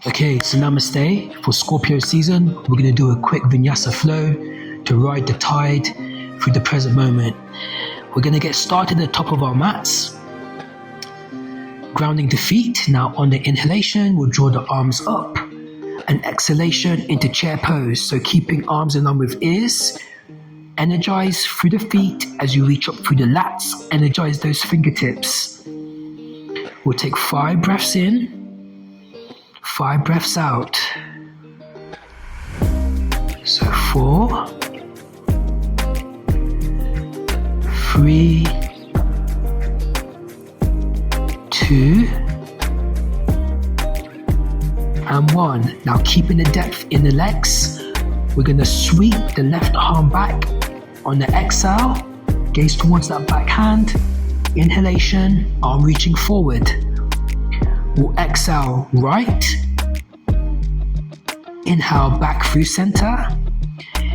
Okay, so namaste. For Scorpio season, we're going to do a quick Vinyasa flow to ride the tide through the present moment. We're going to get started at the top of our mats, grounding the feet. Now on the inhalation, we'll draw the arms up, and exhalation into chair pose. So keeping arms in line with ears, energize through the feet as you reach up through the lats, energize those fingertips. We'll take 5 breaths in, 5 breaths out. So 4, 3, 2, and 1. Now keeping the depth in the legs, we're going to sweep the left arm back on the exhale, gaze towards that back hand. Inhalation, arm reaching forward. We'll exhale right. Inhale back through center.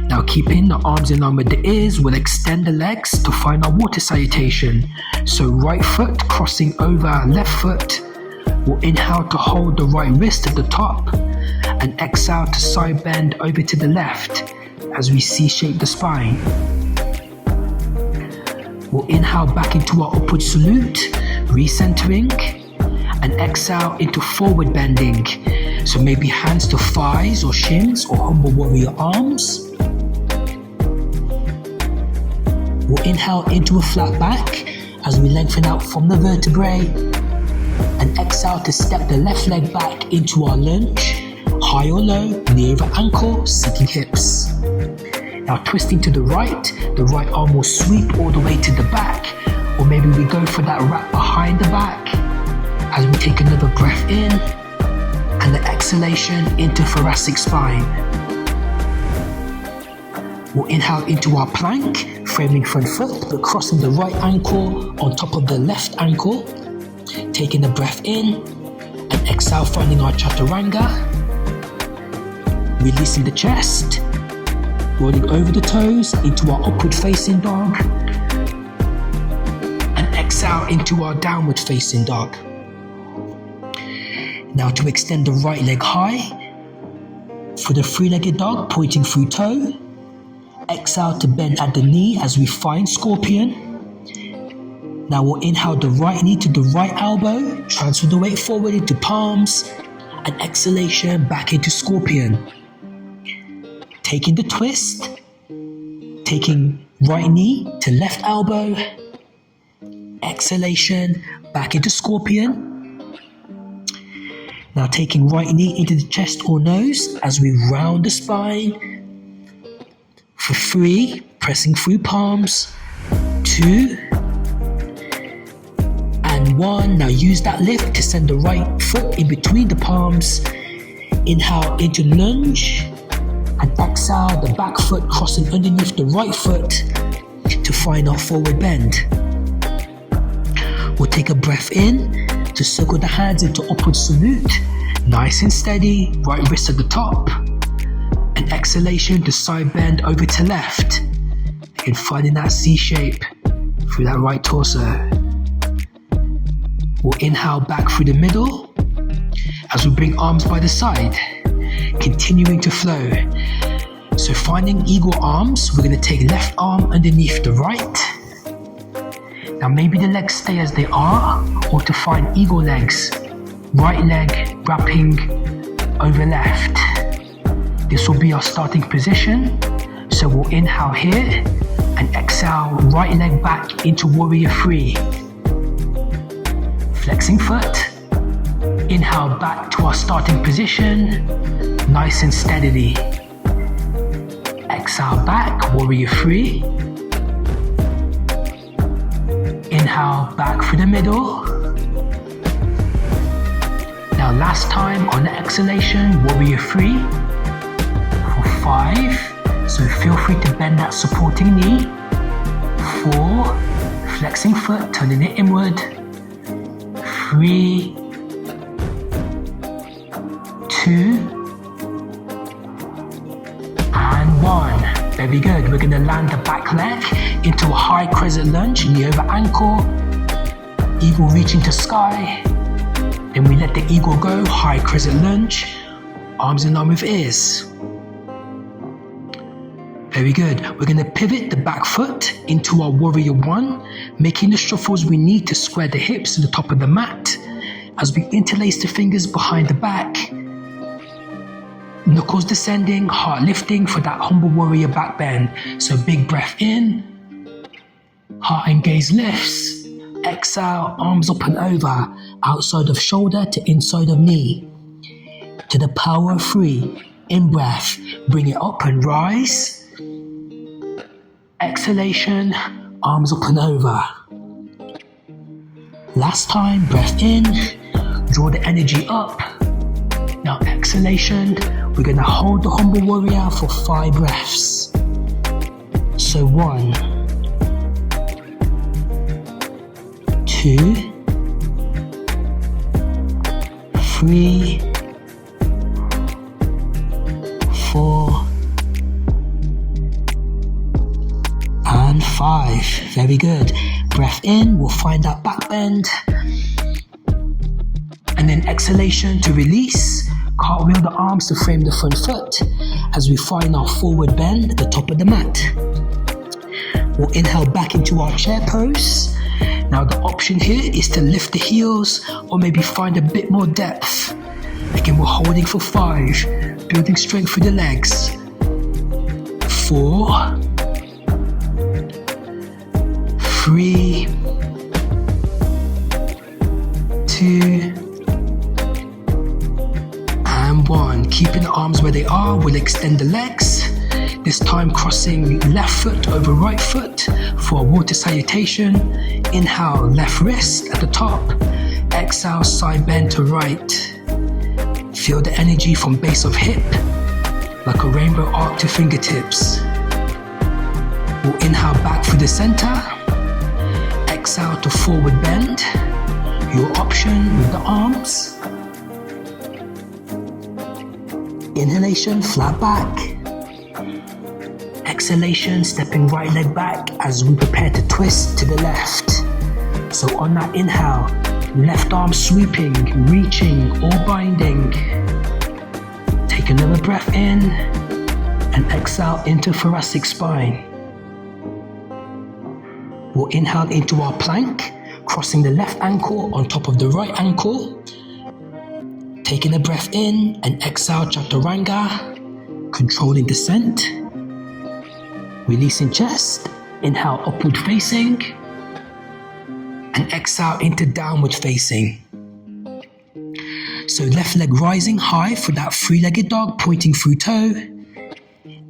Now keeping the arms in line with the ears, we'll extend the legs to find our water salutation. So right foot crossing over left foot. We'll inhale to hold the right wrist at the top and exhale to side bend over to the left as we C-shape the spine. We'll inhale back into our upward salute, recentering, and exhale into forward bending. So maybe hands to thighs or shins or humble warrior arms. We'll inhale into a flat back as we lengthen out from the vertebrae, and exhale to step the left leg back into our lunge, high or low, near the ankle, seeking hips. Now twisting to the right arm will sweep all the way to the back, or maybe we go for that wrap behind the back as we take another breath in, and the exhalation into thoracic spine. We'll inhale into our plank, framing front foot, but crossing the right ankle on top of the left ankle. Taking a breath in, and exhale, finding our chaturanga. Releasing the chest, rolling over the toes into our upward facing dog, and exhale into our downward facing dog. Now to extend the right leg high for the 3-legged dog, pointing through toe. Exhale to bend at the knee as we find scorpion. Now we'll inhale the right knee to the right elbow, transfer the weight forward into palms, and exhalation back into scorpion. Taking the twist, taking right knee to left elbow, exhalation back into scorpion. Now taking right knee into the chest or nose as we round the spine. For 3, pressing through palms, 2, and 1. Now use that lift to send the right foot in between the palms. Inhale into lunge, and exhale the back foot crossing underneath the right foot to find our forward bend. We'll take a breath in to circle the hands into upward salute, nice and steady, right wrist at the top, and exhalation to side bend over to left, and finding that C shape through that right torso. We'll inhale back through the middle as we bring arms by the side, continuing to flow. So finding eagle arms, we're going to take left arm underneath the right. Now maybe the legs stay as they are, or to find eagle legs, right leg wrapping over left. This will be our starting position. So we'll inhale here and exhale right leg back into warrior 3. Flexing foot. Inhale back to our starting position, nice and steadily. Exhale back, warrior 3. Inhale back through the middle. Now last time on the exhalation, warrior 3 for 5. So feel free to bend that supporting knee. 4, flexing foot, turning it inward. 3, 2, and 1. Very good. We're going to land the back leg into a high crescent lunge, knee over ankle, eagle reaching to sky. Then we let the eagle go, high crescent lunge, arms in line with ears. Very good. We're going to pivot the back foot into our warrior one, making the shuffles we need to square the hips to the top of the mat as we interlace the fingers behind the back. Knuckles descending, heart lifting for that humble warrior back bend. So big breath in, heart and gaze lifts. Exhale, arms up and over, outside of shoulder to inside of knee. To the power of 3. In breath, bring it up and rise. Exhalation, arms up and over. Last time, breath in, draw the energy up. Now exhalation, we're going to hold the humble warrior for 5 breaths. So 1, 2, 3, 4, and 5. Very good. Breath in, we'll find that back bend. And then exhalation to release. Cartwheel the arms to frame the front foot as we find our forward bend at the top of the mat. We'll inhale back into our chair pose. Now the option here is to lift the heels or maybe find a bit more depth. Again, we're holding for 5, building strength through the legs. 4, 3, 2, and 1. Keeping the arms where they are, we'll extend the legs. This time crossing left foot over right foot for a water salutation. Inhale, left wrist at the top. Exhale, side bend to right. Feel the energy from base of hip, like a rainbow arc to fingertips. We'll inhale back through the center. Exhale to forward bend. Your option with the arms. Inhalation, flat back. Exhalation, stepping right leg back as we prepare to twist to the left. So on that inhale, left arm sweeping, reaching or binding. Take another breath in and exhale into thoracic spine. We'll inhale into our plank, crossing the left ankle on top of the right ankle. Taking a breath in and exhale chaturanga, controlling descent. Releasing chest, inhale upward facing, and exhale into downward facing. So left leg rising high for that 3-legged dog, pointing through toe.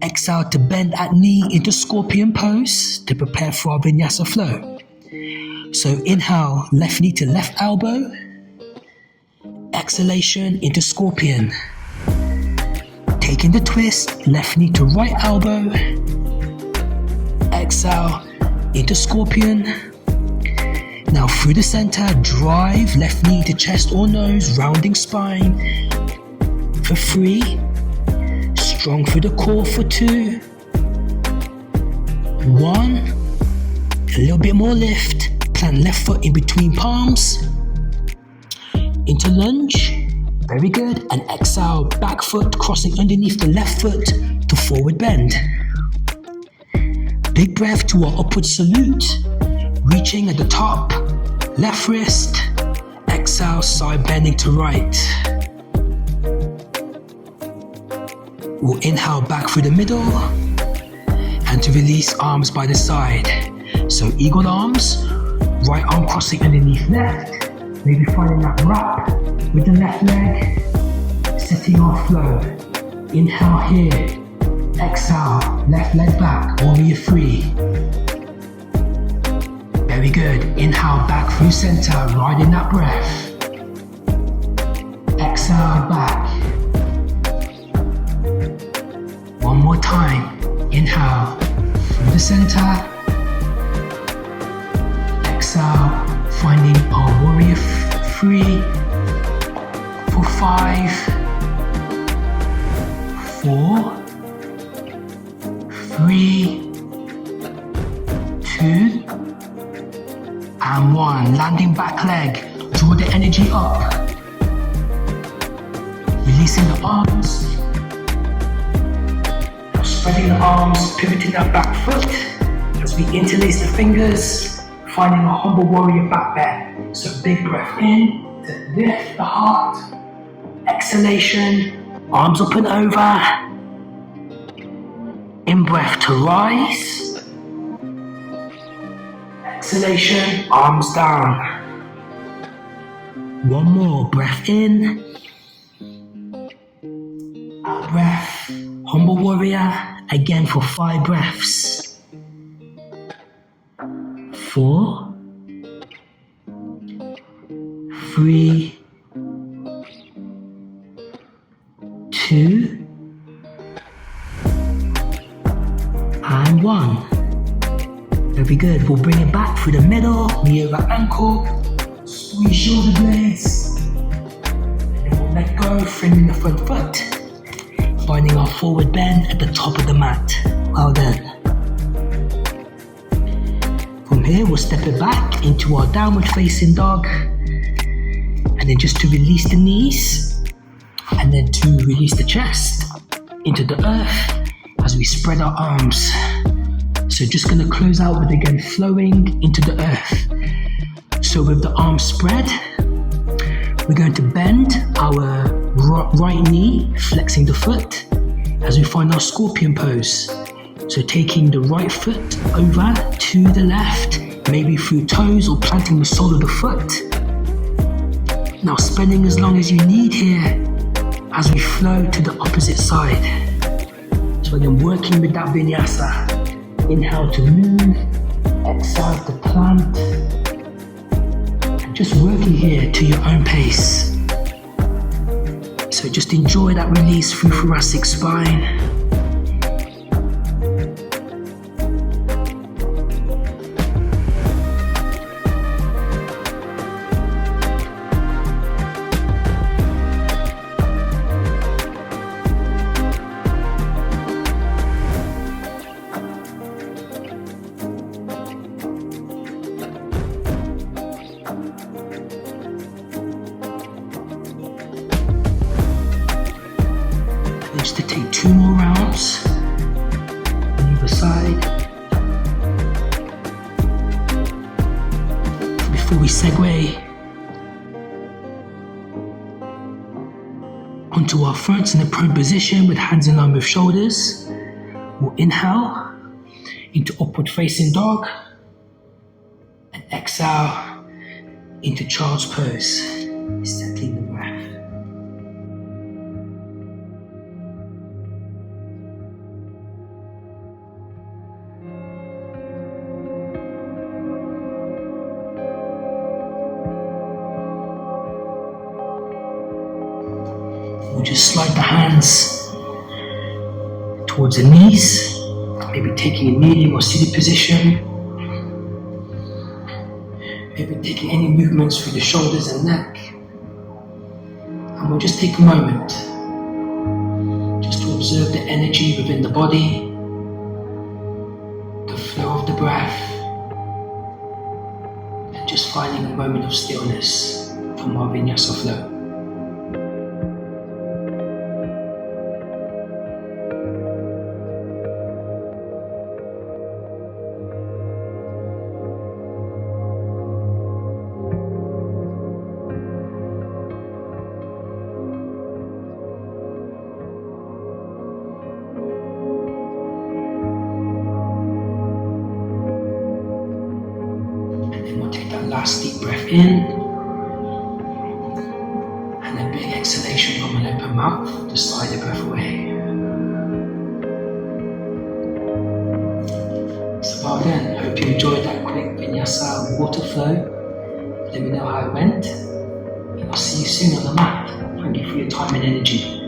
Exhale to bend at knee into scorpion pose to prepare for our Vinyasa flow. So inhale, left knee to left elbow. Exhalation into scorpion. Taking the twist, left knee to right elbow. Exhale into scorpion. Now through the center, drive left knee to chest or nose, rounding spine for 3. Strong through the core for 2. 1. A little bit more lift. Plant left foot in between palms. Into lunge. Very good. And exhale, back foot crossing underneath the left foot to forward bend. Big breath to our upward salute. Reaching at the top. Left wrist. Exhale, side bending to right. We'll inhale back through the middle. And to release, arms by the side. So eagle arms. Right arm crossing underneath left. Maybe finding that wrap with the left leg. Setting our flow. Inhale here. Exhale, left leg back, warrior 3. Very good. Inhale back through center, riding that breath. Exhale back. One more time. Inhale through the center. Exhale, finding our warrior 3 for 5, 4, 3, 2, and 1. Landing back leg. Draw the energy up. Releasing the the arms. Spreading the arms, pivoting that back foot as we interlace the fingers, finding a humble warrior back bend. So big breath in to lift the heart. Exhalation, arms up and over. In breath to rise. Exhalation, arms down. One more, breath in. Out breath, humble warrior, again for 5 breaths. 4, 3, 2, and 1. Very good. We'll bring it back through the middle, knee over ankle, squeeze shoulder blades, and then we'll let go, framing the front foot, finding our forward bend at the top of the mat. Well done. From here, we'll step it back into our downward facing dog, and then just to release the knees, and then to release the chest into the earth as we spread our arms. So just going to close out with again flowing into the earth. So with the arms spread, we're going to bend our right knee, flexing the foot as we find our scorpion pose. So taking the right foot over to the left, maybe through toes or planting the sole of the foot. Now spending as long as you need here as we flow to the opposite side. So again, working with that vinyasa. Inhale to move, exhale to plant. And just working here to your own pace. So just enjoy that release through thoracic spine. Just to take 2 more rounds on either side before we segue onto our fronts in a prone position with hands in line with shoulders. We'll inhale into upward facing dog and exhale into child's pose, settling the breath. We'll just slide the hands towards the knees, maybe taking a kneeling or seated position, maybe taking any movements through the shoulders and neck. And we'll just take a moment just to observe the energy within the body, the flow of the breath, and just finding a moment of stillness from our Vinyasa flow. Last deep breath in, and a big exhalation from an open mouth to slide the breath away. So well done. Hope you enjoyed that quick Vinyasa water flow. Let me know how it went, and I'll see you soon on the mat. Thank you for your time and energy.